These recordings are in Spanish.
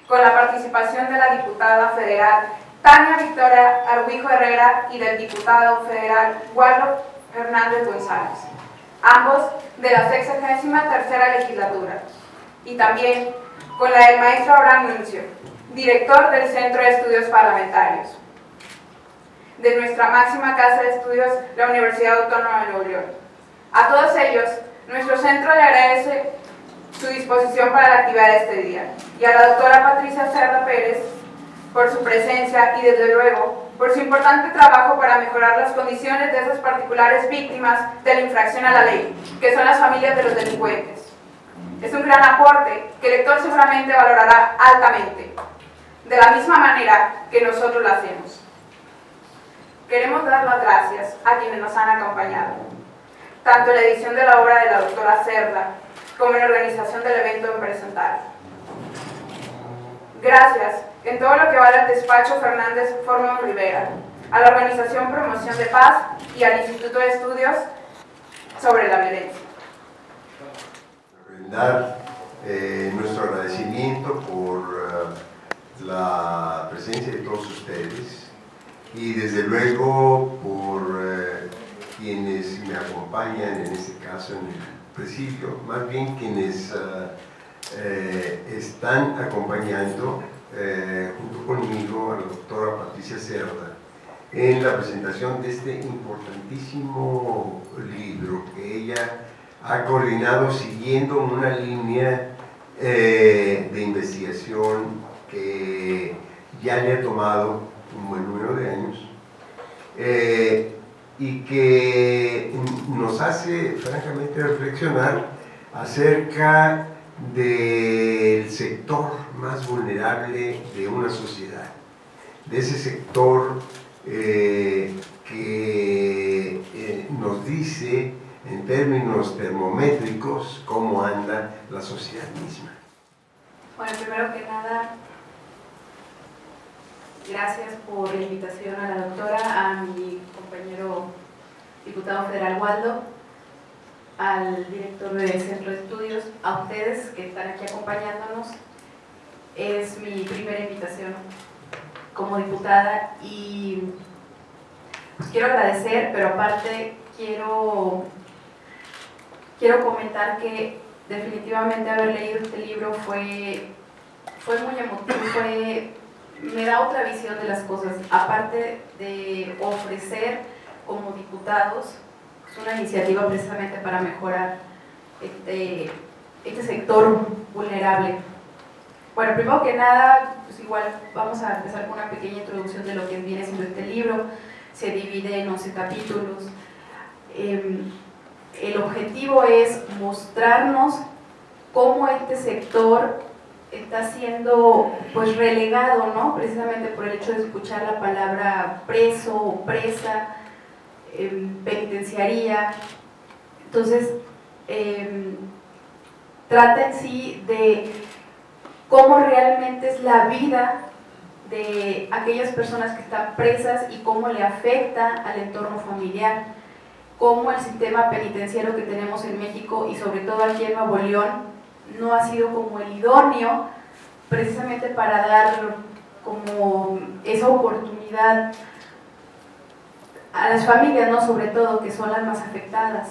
con la participación de la diputada federal Tania Victoria Argüijo Herrera y del diputado federal Waldo Hernández González, ambos de la 63ª legislatura, y también con la del maestro Abraham Nuncio, director del Centro de Estudios Parlamentarios, de nuestra máxima casa de estudios, la Universidad Autónoma de Nuevo León. A todos ellos, nuestro centro le agradece su disposición para la actividad de este día, y a la doctora Patricia Cerda Pérez por su presencia y, desde luego, por su importante trabajo para mejorar las condiciones de esas particulares víctimas de la infracción a la ley, que son las familias de los delincuentes. Es un gran aporte que el lector seguramente valorará altamente, de la misma manera que nosotros lo hacemos. Queremos dar las gracias a quienes nos han acompañado, tanto en la edición de la obra de la doctora Cerda, como en la organización del evento en presentar. Gracias en todo lo que vale al despacho Fernández Formón Rivera, a la Organización Promoción de Paz y al Instituto de Estudios sobre la Violencia. Dar nuestro agradecimiento por la presencia de todos ustedes y desde luego por quienes me acompañan, en este caso en el presidio, más bien quienes están acompañando junto conmigo a la doctora Patricia Cerda en la presentación de este importantísimo libro que ella ha coordinado siguiendo una línea de investigación que ya le ha tomado un buen número de años y que nos hace francamente reflexionar acerca del sector más vulnerable de una sociedad, de ese sector que nos dice en términos termométricos cómo anda la sociedad misma. Bueno, primero que nada, gracias por la invitación a la doctora, a mi compañero diputado federal Waldo, al director del Centro de Estudios, a ustedes que están aquí acompañándonos. Es mi primera invitación como diputada y pues quiero agradecer, pero aparte quiero comentar que definitivamente haber leído este libro fue muy emotivo, me da otra visión de las cosas, aparte de ofrecer como diputados una iniciativa precisamente para mejorar este sector vulnerable. Bueno, primero que nada, pues igual vamos a empezar con una pequeña introducción de lo que viene siendo este libro. Se divide en 11 capítulos. El objetivo es mostrarnos cómo este sector está siendo pues relegado, ¿no? Precisamente por el hecho de escuchar la palabra preso o presa, penitenciaría. Entonces, trata en sí de cómo realmente es la vida de aquellas personas que están presas y cómo le afecta al entorno familiar, cómo el sistema penitenciario que tenemos en México y sobre todo aquí en Nuevo León no ha sido como el idóneo precisamente para dar como esa oportunidad a las familias, ¿no? Sobre todo, que son las más afectadas.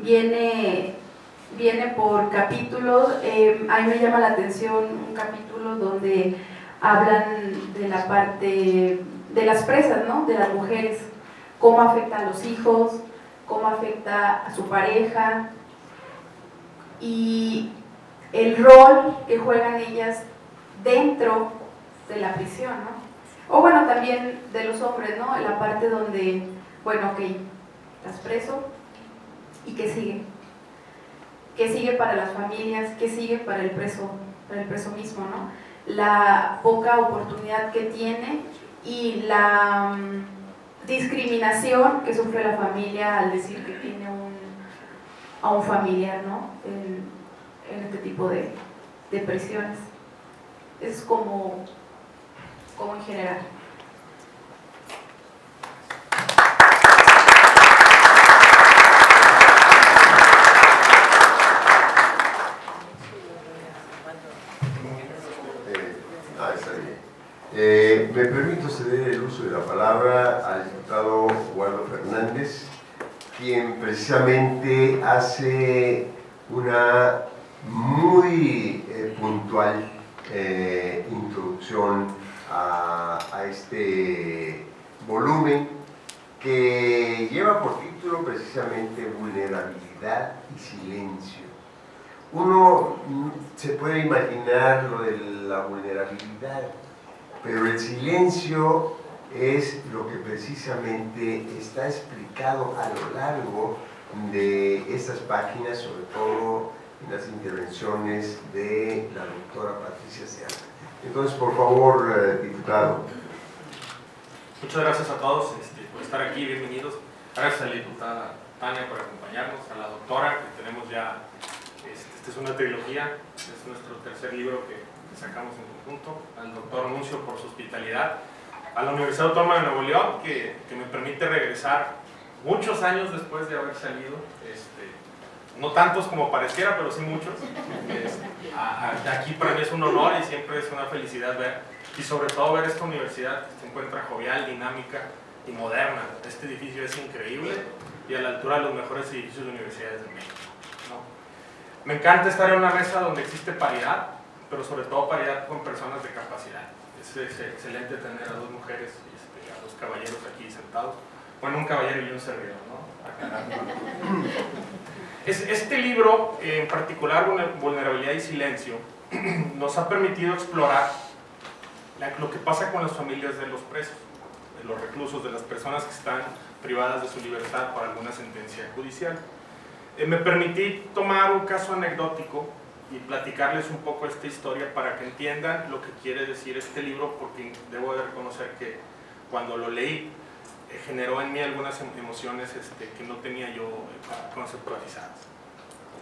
Viene por capítulos. A mí me llama la atención un capítulo donde hablan de la parte de las presas, ¿no? De las mujeres, cómo afecta a los hijos, cómo afecta a su pareja y el rol que juegan ellas dentro de la prisión, ¿no? O bueno, también de los hombres, ¿no? En la parte donde, bueno, ok, estás preso, ¿y qué sigue? ¿Qué sigue para las familias? ¿Qué sigue para el preso mismo, ¿no? La poca oportunidad que tiene y la discriminación que sufre la familia al decir que tiene a un familiar, ¿no? En este tipo de prisiones. Es como en general. precisamente hace una muy puntual introducción a este volumen, que lleva por título precisamente Vulnerabilidad y Silencio. Uno se puede imaginar lo de la vulnerabilidad, pero el silencio es lo que precisamente está explicado a lo largo de estas páginas, sobre todo en las intervenciones de la doctora Patricia Cerda. Entonces, por favor, diputado. Muchas gracias a todos por estar aquí, bienvenidos. Gracias a la diputada Tania por acompañarnos, a la doctora, que tenemos ya, esta es una trilogía, es nuestro tercer libro que sacamos en conjunto, al doctor Nuncio por su hospitalidad, a la Universidad Autónoma de Nuevo León, que me permite regresar muchos años después de haber salido, no tantos como pareciera, pero sí muchos. Aquí para mí es un honor y siempre es una felicidad ver, y sobre todo ver esta universidad que se encuentra jovial, dinámica y moderna. Este edificio es increíble y a la altura de los mejores edificios de universidades de México, ¿no? Me encanta estar en una mesa donde existe paridad, pero sobre todo paridad con personas de capacidad. Es excelente tener a dos mujeres y a dos caballeros aquí sentados. Bueno, un caballero y un servidor, ¿no? Este libro, en particular Vulnerabilidad y Silencio, nos ha permitido explorar lo que pasa con las familias de los presos, de los reclusos, de las personas que están privadas de su libertad por alguna sentencia judicial. Me permití tomar un caso anecdótico y platicarles un poco esta historia para que entiendan lo que quiere decir este libro, porque debo de reconocer que cuando lo leí generó en mí algunas emociones que no tenía yo conceptualizadas.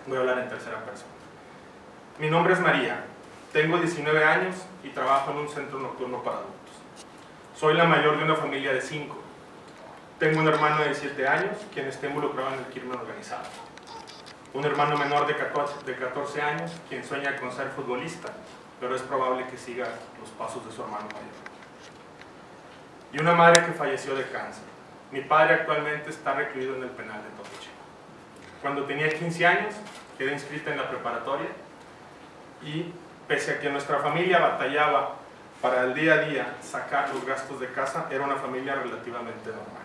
Voy a hablar en tercera persona. Mi nombre es María, tengo 19 años y trabajo en un centro nocturno para adultos. Soy la mayor de una familia de 5. Tengo un hermano de 17 años, quien está involucrado en el crimen organizado. Un hermano menor de 14 años, quien sueña con ser futbolista, pero es probable que siga los pasos de su hermano mayor. Y una madre que falleció de cáncer. Mi padre actualmente está recluido en el penal de Topo Chico. Cuando tenía 15 años, quedé inscrita en la preparatoria y, pese a que nuestra familia batallaba para el día a día sacar los gastos de casa, era una familia relativamente normal.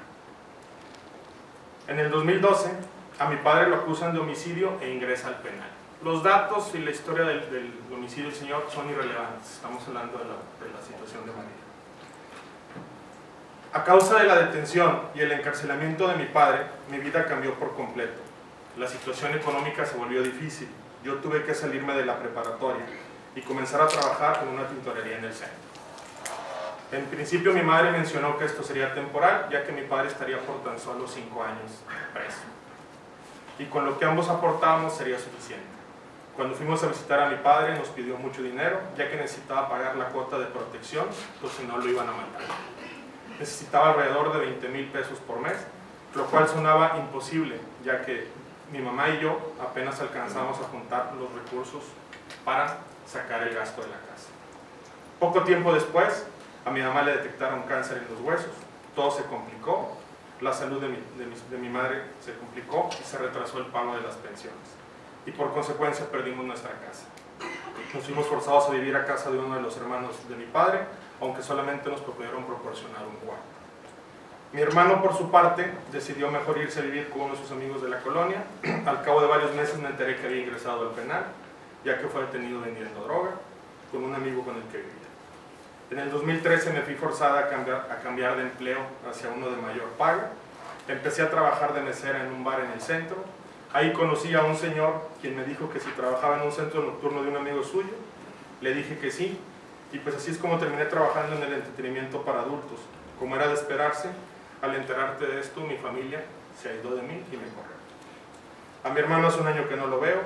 En el 2012, a mi padre lo acusan de homicidio e ingresa al penal. Los datos y la historia del homicidio del señor son irrelevantes. Estamos hablando de la situación de María. A causa de la detención y el encarcelamiento de mi padre, mi vida cambió por completo. La situación económica se volvió difícil. Yo tuve que salirme de la preparatoria y comenzar a trabajar en una tintorería en el centro. En principio mi madre mencionó que esto sería temporal, ya que mi padre estaría por tan solo 5 años preso. Y con lo que ambos aportábamos sería suficiente. Cuando fuimos a visitar a mi padre nos pidió mucho dinero, ya que necesitaba pagar la cuota de protección, pues si no lo iban a matar. Necesitaba alrededor de 20,000 pesos por mes, lo cual sonaba imposible, ya que mi mamá y yo apenas alcanzamos a juntar los recursos para sacar el gasto de la casa. Poco tiempo después, a mi mamá le detectaron cáncer en los huesos, todo se complicó, la salud de mi madre se complicó y se retrasó el pago de las pensiones. Y por consecuencia perdimos nuestra casa. Nos fuimos forzados a vivir a casa de uno de los hermanos de mi padre, aunque solamente nos pudieron proporcionar un cuarto. Mi hermano, por su parte, decidió mejor irse a vivir con uno de sus amigos de la colonia. Al cabo de varios meses me enteré que había ingresado al penal, ya que fue detenido vendiendo droga con un amigo con el que vivía. En el 2013 me fui forzada a cambiar de empleo hacia uno de mayor paga. Empecé a trabajar de mesera en un bar en el centro. Ahí conocí a un señor quien me dijo que si trabajaba en un centro nocturno de un amigo suyo. Le dije que sí, y pues así es como terminé trabajando en el entretenimiento para adultos. Como era de esperarse, al enterarte de esto, mi familia se aisló de mí y me corrió. A mi hermano hace un año que no lo veo,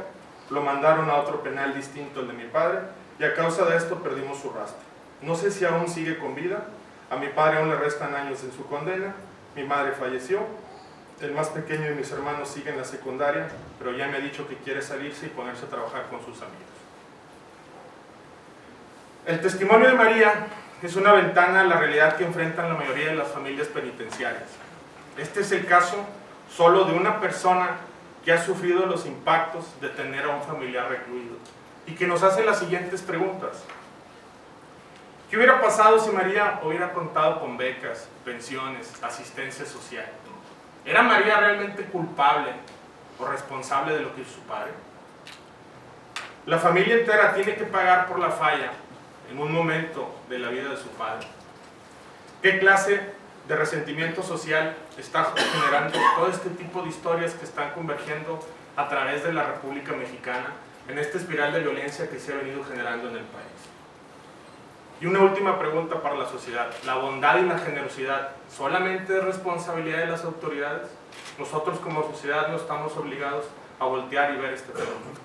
lo mandaron a otro penal distinto al de mi padre, y a causa de esto perdimos su rastro. No sé si aún sigue con vida, a mi padre aún le restan años en su condena, mi madre falleció, el más pequeño de mis hermanos sigue en la secundaria, pero ya me ha dicho que quiere salirse y ponerse a trabajar con sus amigos. El testimonio de María es una ventana a la realidad que enfrentan la mayoría de las familias penitenciarias. Este es el caso solo de una persona que ha sufrido los impactos de tener a un familiar recluido y que nos hace las siguientes preguntas. ¿Qué hubiera pasado si María hubiera contado con becas, pensiones, asistencia social? ¿Era María realmente culpable o responsable de lo que hizo su padre? La familia entera tiene que pagar por la falla en un momento de la vida de su padre. ¿Qué clase de resentimiento social está generando todo este tipo de historias que están convergiendo a través de la República Mexicana en esta espiral de violencia que se ha venido generando en el país? Y una última pregunta para la sociedad: ¿la bondad y la generosidad solamente es responsabilidad de las autoridades? Nosotros como sociedad no estamos obligados a voltear y ver este fenómeno.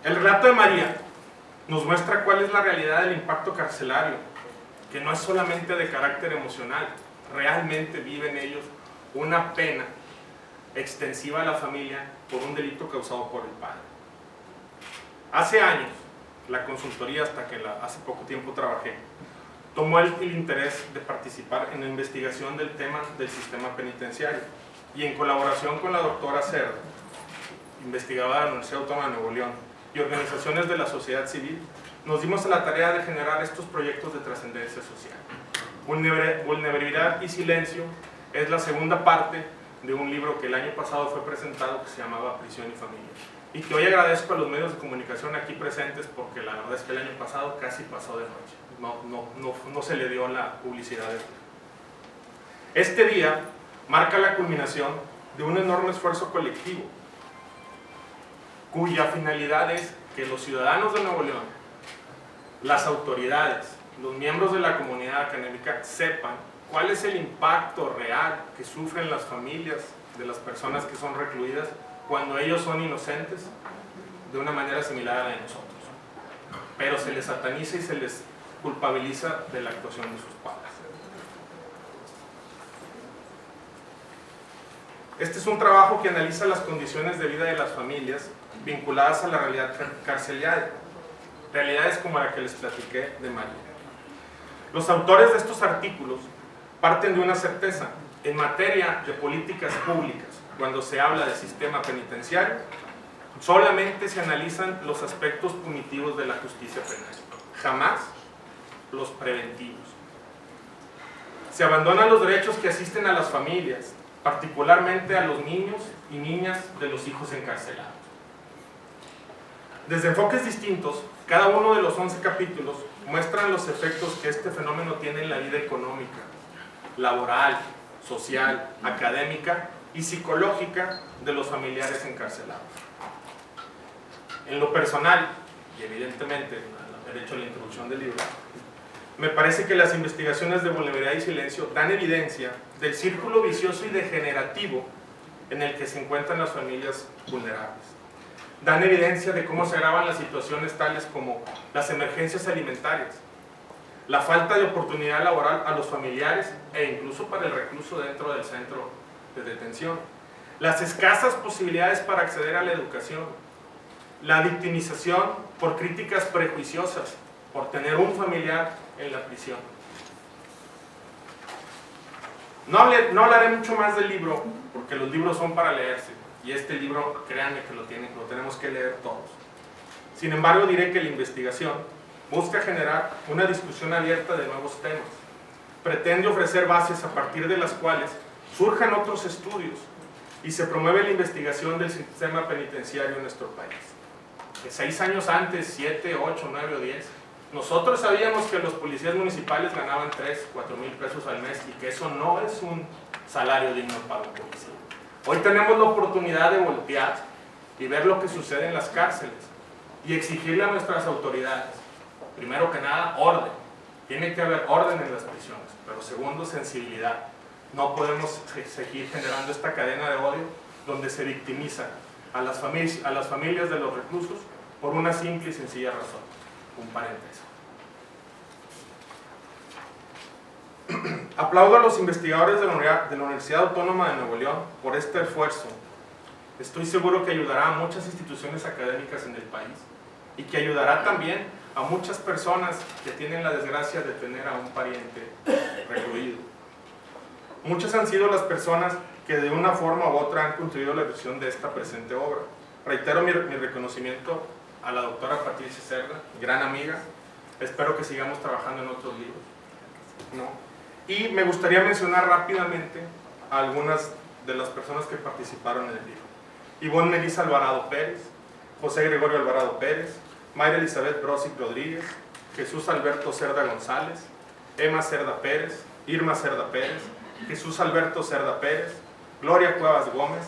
El relato de María nos muestra cuál es la realidad del impacto carcelario, que no es solamente de carácter emocional, realmente viven ellos una pena extensiva a la familia por un delito causado por el padre. Hace años, la consultoría, hasta que hace poco tiempo trabajé, tomó el interés de participar en la investigación del tema del sistema penitenciario, y en colaboración con la doctora Cerda, investigadora de la Universidad Autónoma de Nuevo León, y organizaciones de la sociedad civil, nos dimos a la tarea de generar estos proyectos de trascendencia social. Vulnerabilidad y silencio es la segunda parte de un libro que el año pasado fue presentado, que se llamaba Prisión y Familia, y que hoy agradezco a los medios de comunicación aquí presentes, porque la verdad es que el año pasado casi pasó de noche, no se le dio la publicidad. Este día marca la culminación de un enorme esfuerzo colectivo, cuya finalidad es que los ciudadanos de Nuevo León, las autoridades, los miembros de la comunidad académica sepan cuál es el impacto real que sufren las familias de las personas que son recluidas cuando ellos son inocentes, de una manera similar a la de nosotros. Pero se les sataniza y se les culpabiliza de la actuación de sus padres. Este es un trabajo que analiza las condiciones de vida de las familias vinculadas a la realidad carcelaria, realidades como la que les platiqué de María. Los autores de estos artículos parten de una certeza: en materia de políticas públicas, cuando se habla de sistema penitenciario, solamente se analizan los aspectos punitivos de la justicia penal, jamás los preventivos. Se abandonan los derechos que asisten a las familias, particularmente a los niños y niñas de los hijos encarcelados. Desde enfoques distintos, cada uno de los 11 capítulos muestran los efectos que este fenómeno tiene en la vida económica, laboral, social, académica y psicológica de los familiares encarcelados. En lo personal, y evidentemente al haber hecho la introducción del libro, me parece que las investigaciones de vulnerabilidad y silencio dan evidencia del círculo vicioso y degenerativo en el que se encuentran las familias vulnerables. Dan evidencia de cómo se agravan las situaciones tales como las emergencias alimentarias, la falta de oportunidad laboral a los familiares e incluso para el recluso dentro del centro de detención, las escasas posibilidades para acceder a la educación, la victimización por críticas prejuiciosas por tener un familiar en la prisión. No hablaré mucho más del libro, porque los libros son para leerse, y este libro, créanme que lo tenemos que leer todos. Sin embargo, diré que la investigación busca generar una discusión abierta de nuevos temas. Pretende ofrecer bases a partir de las cuales surjan otros estudios y se promueve la investigación del sistema penitenciario en nuestro país. 6 años antes, 7, 8, 9 o 10, nosotros sabíamos que los policías municipales ganaban 3, 4 mil pesos al mes y que eso no es un salario digno para un policía. Hoy tenemos la oportunidad de voltear y ver lo que sucede en las cárceles y exigirle a nuestras autoridades, primero que nada, orden. Tiene que haber orden en las prisiones, pero segundo, sensibilidad. No podemos seguir generando esta cadena de odio donde se victimiza a las familias de los reclusos por una simple y sencilla razón. Un paréntesis. Aplaudo a los investigadores de la Universidad Autónoma de Nuevo León por este esfuerzo. Estoy seguro que ayudará a muchas instituciones académicas en el país y que ayudará también a muchas personas que tienen la desgracia de tener a un pariente recluido. Muchas han sido las personas que de una forma u otra han contribuido a la edición de esta presente obra. Reitero mi reconocimiento a la doctora Patricia Cerda, gran amiga. Espero que sigamos trabajando en otros libros, ¿no? Y me gustaría mencionar rápidamente a algunas de las personas que participaron en el libro. Ivonne Melissa Alvarado Pérez, José Gregorio Alvarado Pérez, Mayra Elizabeth Brosic Rodríguez, Jesús Alberto Cerda González, Emma Cerda Pérez, Irma Cerda Pérez, Jesús Alberto Cerda Pérez, Gloria Cuevas Gómez,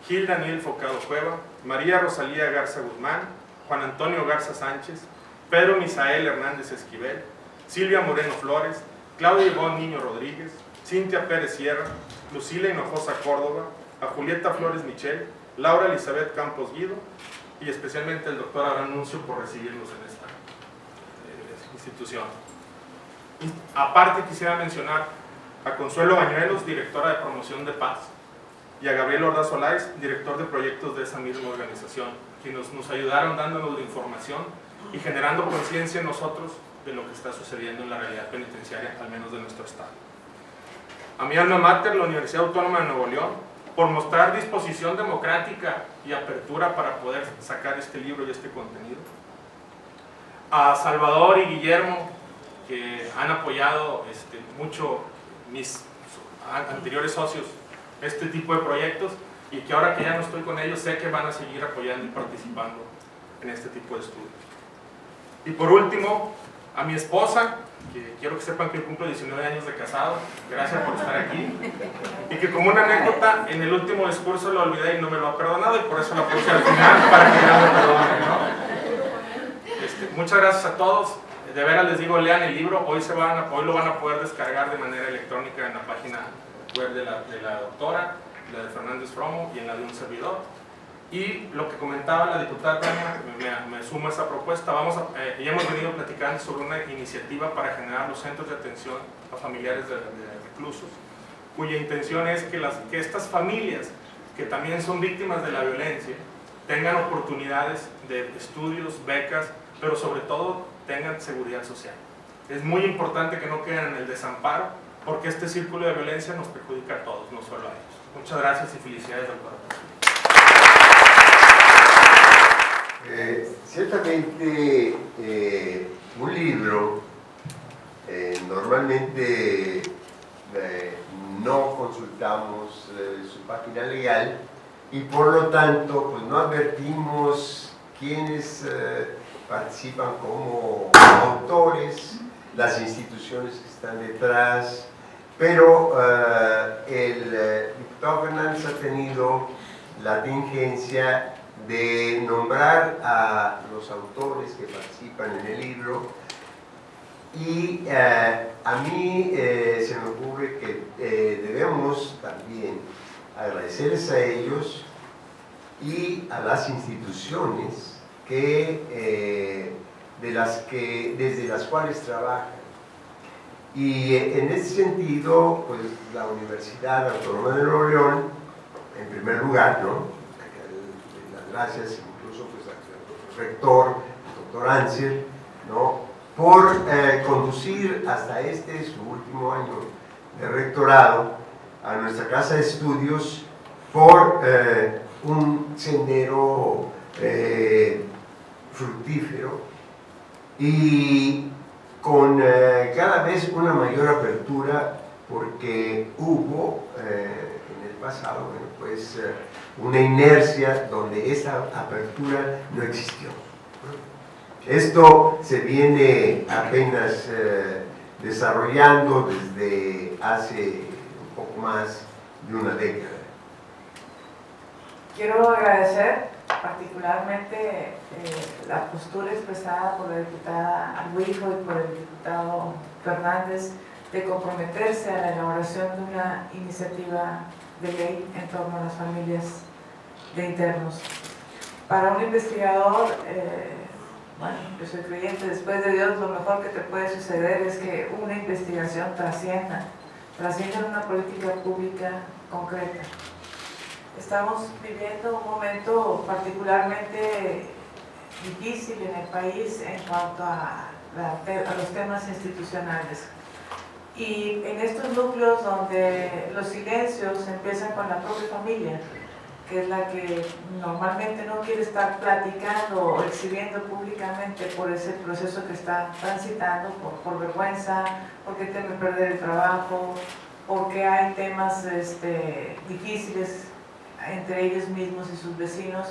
Gil Daniel Focado Cueva, María Rosalía Garza Guzmán, Juan Antonio Garza Sánchez, Pedro Misael Hernández Esquivel, Silvia Moreno Flores, Claudia Ivonne Niño Rodríguez, Cintia Pérez Sierra, Lucila Hinojosa Córdoba, a Julieta Flores Michel, Laura Elizabeth Campos Guido y especialmente el doctor Abraham Nuncio por recibirnos en esta institución. Y aparte quisiera mencionar a Consuelo Bañuelos, directora de promoción de paz, y a Gabriel Ordaz Olaiz, director de proyectos de esa misma organización, que nos ayudaron dándonos la información y generando conciencia en nosotros de lo que está sucediendo en la realidad penitenciaria, al menos de nuestro estado. A mi alma mater, la Universidad Autónoma de Nuevo León, por mostrar disposición democrática y apertura para poder sacar este libro y este contenido. A Salvador y Guillermo, que han apoyado mucho mis anteriores socios este tipo de proyectos y que ahora que ya no estoy con ellos sé que van a seguir apoyando y participando en este tipo de estudios. Y por último, a mi esposa, que quiero que sepan que cumplo 19 años de casado, gracias por estar aquí, y que como una anécdota, en el último discurso lo olvidé y no me lo ha perdonado y por eso la puse al final para que ya me perdone, ¿no? Muchas gracias a todos, de veras les digo, lean el libro, hoy lo van a poder descargar de manera electrónica en la página web de la doctora, la de Fernández Fromo y en la de un servidor. Y lo que comentaba la diputada Tania, me sumo a esa propuesta, ya hemos venido platicando sobre una iniciativa para generar los centros de atención a familiares de reclusos, cuya intención es que estas familias, que también son víctimas de la violencia, tengan oportunidades de estudios, becas, pero sobre todo tengan seguridad social. Es muy importante que no queden en el desamparo, porque este círculo de violencia nos perjudica a todos, no solo a ellos. Muchas gracias y felicidades, doctora. Ciertamente un libro normalmente no consultamos su página legal y por lo tanto pues no advertimos quiénes participan como autores, las instituciones que están detrás, pero el diputado Fernández ha tenido la tingencia de nombrar a los autores que participan en el libro y a mí se me ocurre que debemos también agradecerles a ellos y a las instituciones desde las cuales trabajan. Y en ese sentido, pues la Universidad Autónoma de Nuevo León, en primer lugar, ¿no? Gracias incluso pues, al rector, al doctor Ansel, ¿no? Por conducir hasta su último año de rectorado a nuestra casa de estudios por un sendero fructífero y con cada vez una mayor apertura, porque hubo en el pasado pues, una inercia donde esa apertura no existió. Esto se viene apenas desarrollando desde hace un poco más de una década. Quiero agradecer particularmente la postura expresada por la diputada Arbuijo y por el diputado Fernández de comprometerse a la elaboración de una iniciativa de ley en torno a las familias de internos. Para un investigador, bueno, yo soy creyente, después de Dios lo mejor que te puede suceder es que una investigación trascienda en una política pública concreta. Estamos viviendo un momento particularmente difícil en el país en cuanto a los temas institucionales. Y en estos núcleos donde los silencios empiezan con la propia familia, que es la que normalmente no quiere estar platicando o exhibiendo públicamente por ese proceso que está transitando, por vergüenza, porque teme perder el trabajo, porque hay temas difíciles entre ellos mismos y sus vecinos.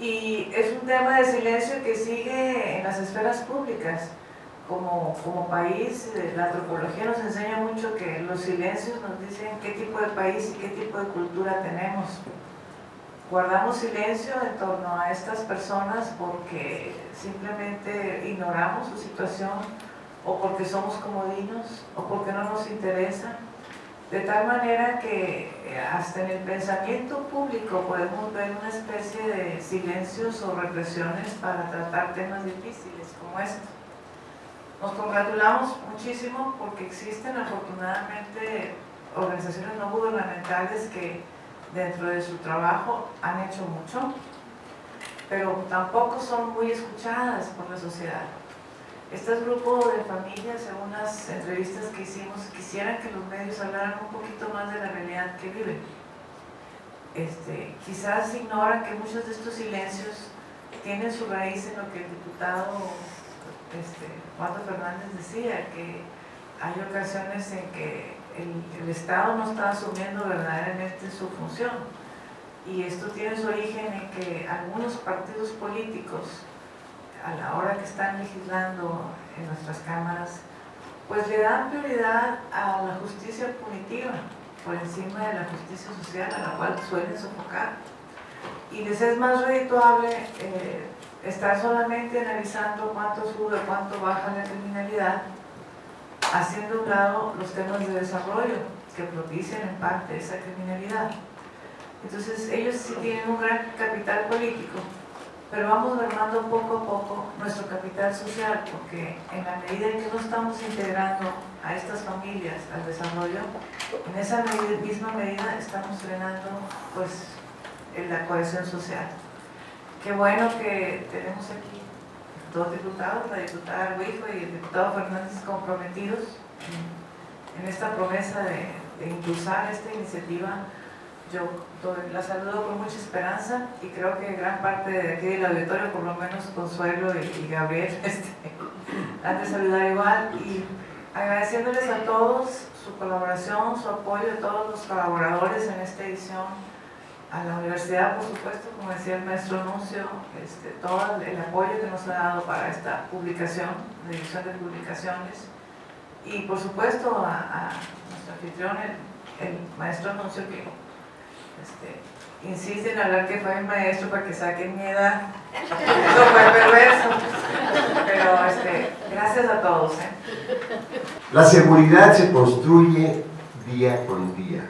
Y es un tema de silencio que sigue en las esferas públicas. Como país, la antropología nos enseña mucho que los silencios nos dicen qué tipo de país y qué tipo de cultura tenemos. Guardamos silencio en torno a estas personas porque simplemente ignoramos su situación, o porque somos comodinos, o porque no nos interesa, de tal manera que hasta en el pensamiento público podemos ver una especie de silencios o represiones para tratar temas difíciles como estos. Nos congratulamos muchísimo porque existen afortunadamente organizaciones no gubernamentales que dentro de su trabajo han hecho mucho, pero tampoco son muy escuchadas por la sociedad. Este grupo de familias, según las entrevistas que hicimos, quisieran que los medios hablaran un poquito más de la realidad que viven. Quizás ignoran que muchos de estos silencios tienen su raíz en lo que el diputado Waldo Fernández decía, que hay ocasiones en que el Estado no está asumiendo verdaderamente su función, y esto tiene su origen en que algunos partidos políticos, a la hora que están legislando en nuestras cámaras, pues le dan prioridad a la justicia punitiva por encima de la justicia social, a la cual suelen sofocar, y les es más redituable estar solamente analizando cuánto sube, cuánto baja la criminalidad, haciendo a un lado los temas de desarrollo que propician en parte esa criminalidad. Entonces ellos sí tienen un gran capital político, pero vamos mermando poco a poco nuestro capital social, porque en la medida en que no estamos integrando a estas familias al desarrollo, en esa misma medida estamos frenando pues la cohesión social. Qué bueno que tenemos aquí dos diputados, la diputada Arbuijo y el diputado Fernández, comprometidos en esta promesa de impulsar esta iniciativa. Yo la saludo con mucha esperanza, y creo que gran parte de aquí del auditorio, por lo menos Consuelo y Gabriel, han de saludar igual, y agradeciéndoles a todos su colaboración, su apoyo, a todos los colaboradores en esta edición, a la universidad, por supuesto, como decía el maestro Nuncio, todo el apoyo que nos ha dado para esta publicación, la edición de publicaciones, y por supuesto a nuestro anfitrión, el maestro Nuncio, que insiste en hablar que fue mi maestro para que saquen mi edad. Eso fue perverso, pero gracias a todos. La seguridad se construye día con día,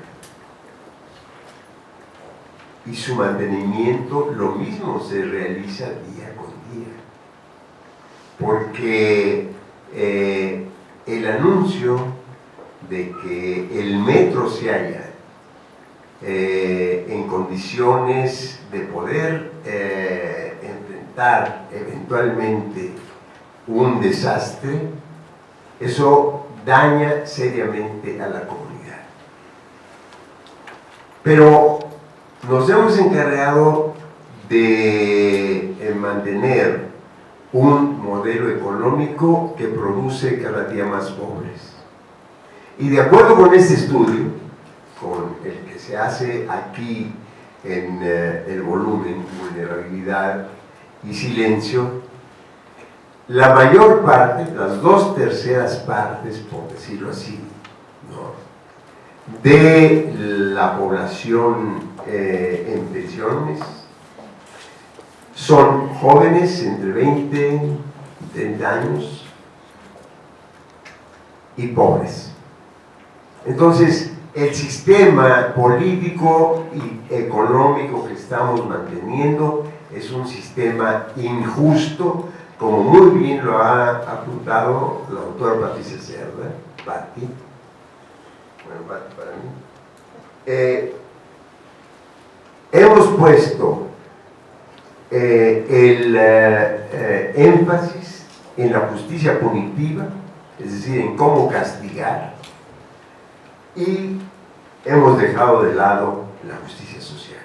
y su mantenimiento lo mismo se realiza día con día, porque el anuncio de que el metro se halla en condiciones de poder enfrentar eventualmente un desastre, eso daña seriamente a la comunidad. Pero nos hemos encargado de mantener un modelo económico que produce cada día más pobres. Y de acuerdo con este estudio, con el que se hace aquí en el volumen Vulnerabilidad y Silencio, la mayor parte, las 2/3 partes, por decirlo así, ¿no?, de la población en pensiones son jóvenes entre 20 y 30 años y pobres. Entonces, el sistema político y económico que estamos manteniendo es un sistema injusto, como muy bien lo ha apuntado la doctora Patricia Cerda, Patti. Bueno, Patti para mí. Hemos puesto el énfasis en la justicia punitiva, es decir, en cómo castigar, y hemos dejado de lado la justicia social.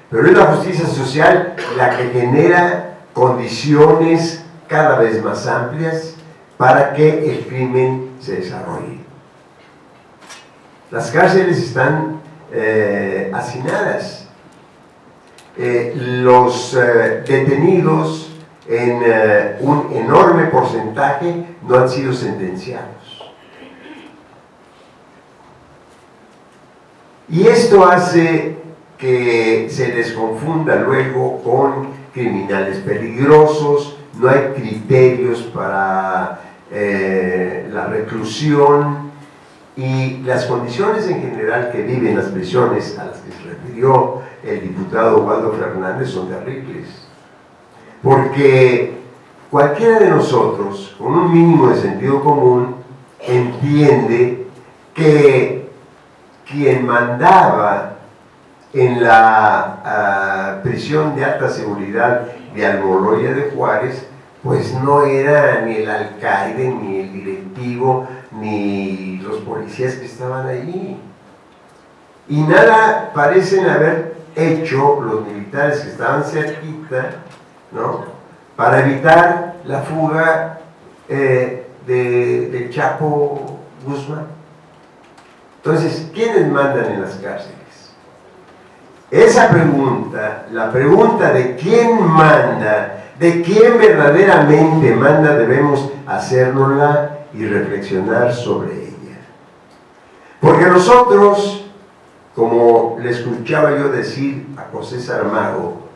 Pero es la justicia social la que genera condiciones cada vez más amplias para que el crimen se desarrolle. Las cárceles están hacinadas. Los detenidos en un enorme porcentaje no han sido sentenciados. Y esto hace que se les confunda luego con criminales peligrosos, no hay criterios para la reclusión, y las condiciones en general que viven las prisiones a las que se refirió el diputado Waldo Fernández son terribles. Porque cualquiera de nosotros, con un mínimo de sentido común, entiende que quien mandaba en la prisión de alta seguridad de Almoloya de Juárez, pues no era ni el alcaide, ni el directivo, ni los policías que estaban allí. Y nada parecen haber hecho los militares que estaban cerquita, ¿no?, para evitar la fuga de Chapo Guzmán. Entonces, ¿quiénes mandan en las cárceles? Esa pregunta, la pregunta de quién manda, de quién verdaderamente manda, debemos hacérnosla y reflexionar sobre ella. Porque nosotros, como le escuchaba yo decir a José Saramago,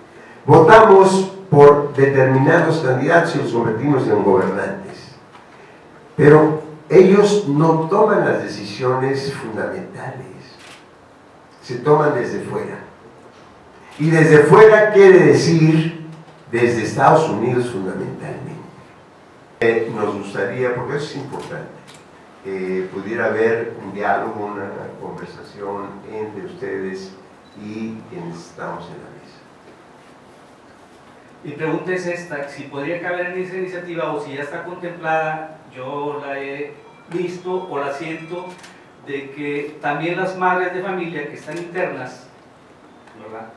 votamos por determinados candidatos y los convertimos en gobernantes. Pero ellos no toman las decisiones fundamentales, se toman desde fuera. Y desde fuera quiere decir desde Estados Unidos fundamentalmente. Nos gustaría, porque eso es importante, que pudiera haber un diálogo, una conversación entre ustedes y quienes estamos en la mesa. Mi pregunta es esta: si podría caber en esa iniciativa, o si ya está contemplada, yo la he visto o la siento, de que también las madres de familia que están internas, ¿verdad?,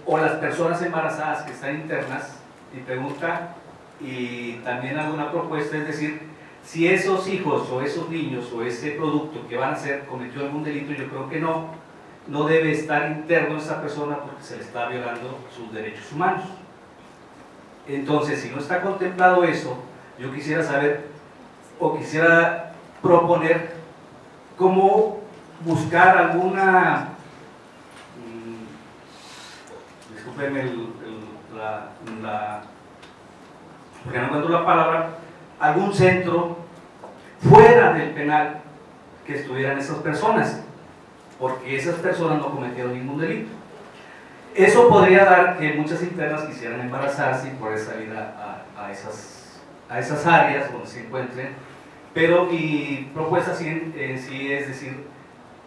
o las personas embarazadas que están internas, mi pregunta y también alguna propuesta es decir, si esos hijos o esos niños o ese producto que van a ser cometió algún delito, yo creo que no debe estar interno esa persona porque se le está violando sus derechos humanos. Entonces, si no está contemplado eso, yo quisiera saber o quisiera proponer cómo buscar alguna, discúlpenme porque no encuentro la palabra, algún centro fuera del penal que estuvieran esas personas, porque esas personas no cometieron ningún delito. Eso podría dar que muchas internas quisieran embarazarse y poder salir a esas áreas donde se encuentren, pero mi propuesta sí es decir,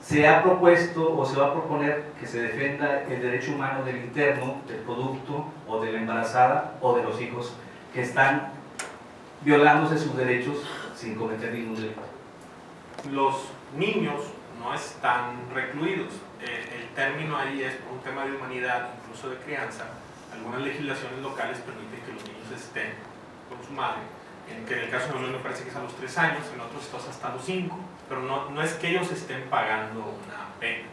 se ha propuesto o se va a proponer que se defienda el derecho humano del interno, del producto o de la embarazada o de los hijos que están violándose sus derechos sin cometer ningún delito. Los niños no están recluidos. El término ahí es por un tema de humanidad, incluso de crianza. Algunas legislaciones locales permiten que los niños estén con su madre, que en el caso de Nuevo León me parece que es a los 3 años, en otros estados hasta los 5, pero no es que ellos estén pagando una pena.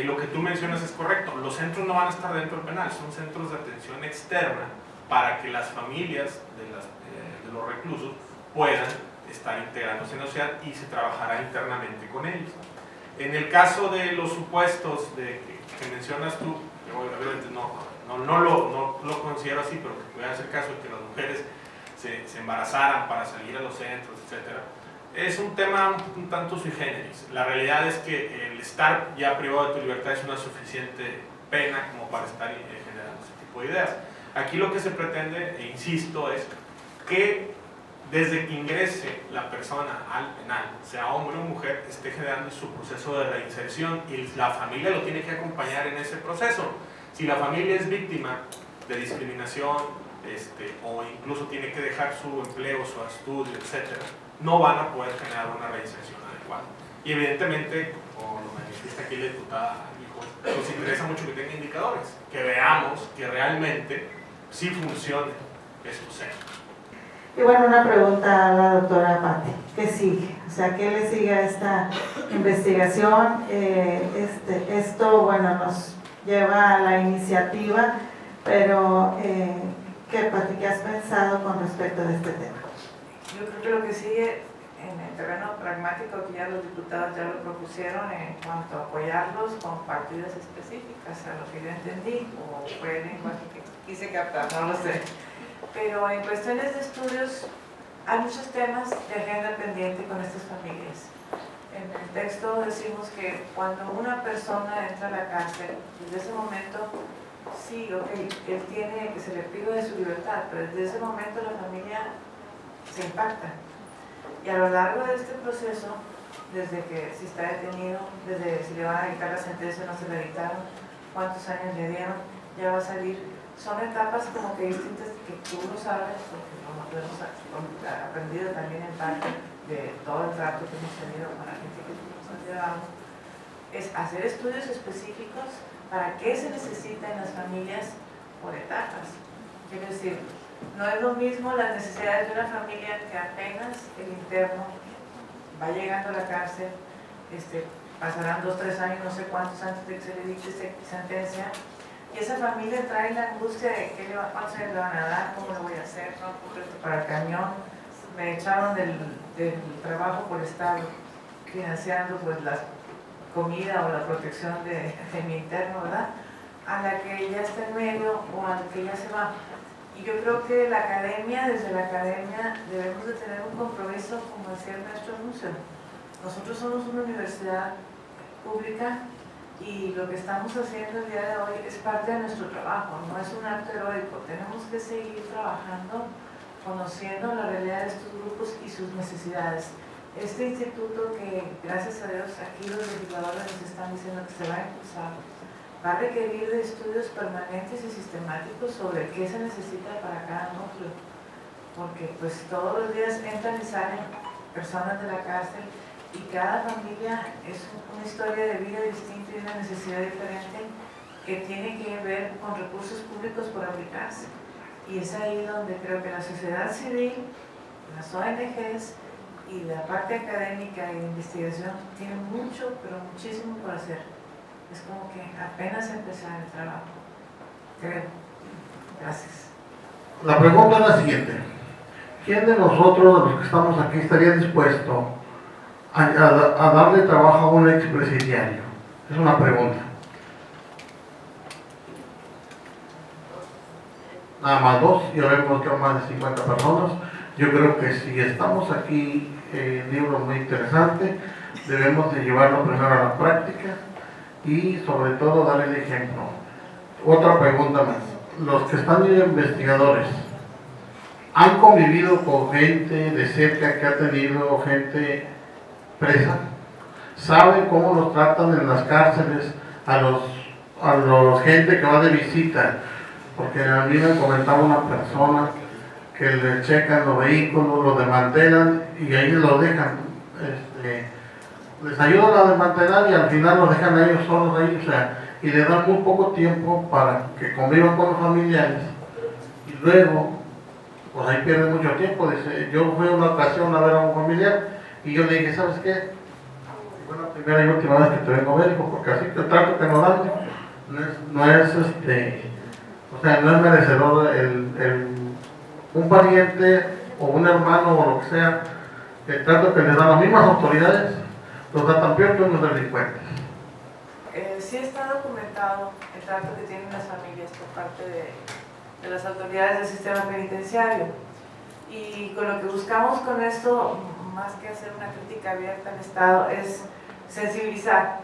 Lo que tú mencionas es correcto, los centros no van a estar dentro del penal, son centros de atención externa para que las familias de los reclusos puedan estar integrándose en la sociedad y se trabajará internamente con ellos. En el caso de los supuestos que mencionas tú, yo obviamente no lo considero así, pero que puede hacer caso de que las mujeres se embarazaran para salir a los centros, etc. Es un tema un tanto sui generis. La realidad es que el estar ya privado de tu libertad es una suficiente pena como para estar generando ese tipo de ideas. Aquí lo que se pretende, e insisto, es que desde que ingrese la persona al penal, sea hombre o mujer, esté generando su proceso de reinserción y la familia lo tiene que acompañar en ese proceso. Si la familia es víctima de discriminación o incluso tiene que dejar su empleo, su estudio, etc., no van a poder generar una reinserción adecuada. Y evidentemente, como lo manifiesta aquí la diputada, nos interesa mucho que tenga indicadores, que veamos que realmente sí funcione estos centros. Y bueno, una pregunta a la doctora Patti, ¿qué sigue? O sea, ¿qué le sigue a esta investigación? Esto, bueno, nos lleva a la iniciativa, pero ¿qué, Patti, qué has pensado con respecto de este tema? Yo creo que lo que sigue en el terreno pragmático, que ya los diputados ya lo propusieron en cuanto a apoyarlos con partidas específicas, a lo que yo entendí, o fue el lenguaje que quise captar, no lo sé. Pero en cuestiones de estudios hay muchos temas de agenda pendiente con estas familias. En el texto decimos que cuando una persona entra a la cárcel, desde ese momento, sí, ok, él tiene que se le priva de su libertad, pero desde ese momento la familia se impacta. Y a lo largo de este proceso, desde que si está detenido, desde si le van a dictar la sentencia o no se la dictaron, cuántos años le dieron, ya va a salir. Son etapas como que distintas que tú lo sabes, porque lo hemos aprendido también en parte de todo el trato que hemos tenido con la gente que nos ha llevado, es hacer estudios específicos para qué se necesita en las familias por etapas. Quiero decir, no es lo mismo las necesidades de una familia que apenas el interno va llegando a la cárcel, pasarán 2 o 3 años, no sé cuántos antes de que se le dicte sentencia, y esa familia trae la angustia de cuántos años le van a dar, cómo lo voy a hacer, no para el camión, me echaron del trabajo por estar financiando pues la comida o la protección de mi interno, ¿verdad? A la que ya está en medio o a la que ya se va. Y yo creo que la academia, desde la academia, debemos de tener un compromiso, como decía el maestro Anuncio. Nosotros somos una universidad pública y lo que estamos haciendo el día de hoy es parte de nuestro trabajo, no es un acto heroico. Tenemos que seguir trabajando, conociendo la realidad de estos grupos y sus necesidades. Este instituto que, gracias a Dios, aquí los legisladores nos están diciendo que se va a impulsar, va a requerir de estudios permanentes y sistemáticos sobre qué se necesita para cada núcleo, porque pues todos los días entran y salen personas de la cárcel y cada familia es una historia de vida distinta y una necesidad diferente que tiene que ver con recursos públicos por aplicarse. Y es ahí donde creo que la sociedad civil, las ONGs y la parte académica y de investigación tienen mucho, pero muchísimo por hacer. Es como que apenas empezar el trabajo, creo. Gracias. La pregunta es la siguiente: ¿quién de nosotros, de los que estamos aquí, estaría dispuesto a darle trabajo a un expresidiario? Es una pregunta. Nada más 2, ya vemos que hay más de 50 personas. Yo creo que si estamos aquí, libro muy interesante, debemos de llevarlo primero a la práctica y sobre todo dar el ejemplo. Otra pregunta más: los que están investigadores, ¿han convivido con gente de cerca que ha tenido gente presa? ¿Saben cómo los tratan en las cárceles a los gente que va de visita? Porque a mí me comentaba una persona que le checan los vehículos, los desmantelan y ahí lo dejan. Les ayudan a desmantelar y al final los dejan a ellos solos ahí, o sea, y le dan muy poco tiempo para que convivan con los familiares. Y luego, pues ahí pierden mucho tiempo. Dice, yo fui una ocasión a ver a un familiar y yo le dije, ¿sabes qué? Fue la primera y última vez que te vengo a ver, hijo, porque así el trato que nos dan o sea, no es merecedor un pariente o un hermano o lo que sea, el trato que les dan las mismas autoridades, los tratan peor que unos delincuentes. Sí está documentado el trato que tienen las familias por parte de las autoridades del sistema penitenciario. Y con lo que buscamos con esto, más que hacer una crítica abierta al Estado, es sensibilizar.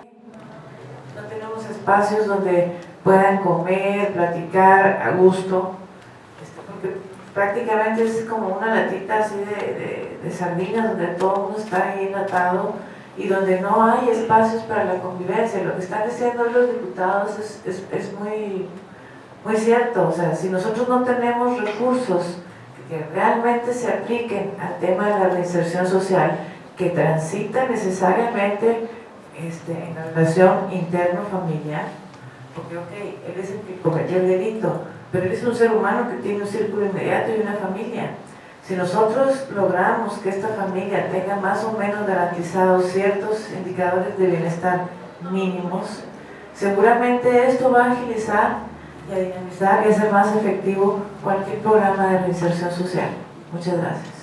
No tenemos espacios donde puedan comer, platicar a gusto, porque prácticamente es como una latita así de sardinas donde todo el mundo está ahí enlatado y donde no hay espacios para la convivencia. Lo que están diciendo los diputados es muy, muy cierto. O sea, si nosotros no tenemos recursos que realmente se apliquen al tema de la reinserción social, que transita necesariamente en la relación interno-familiar, porque ok, él es el que cometió el delito, pero él es un ser humano que tiene un círculo inmediato y una familia. Si nosotros logramos que esta familia tenga más o menos garantizados ciertos indicadores de bienestar mínimos, seguramente esto va a agilizar y a dinamizar y a hacer más efectivo cualquier programa de reinserción social. Muchas gracias.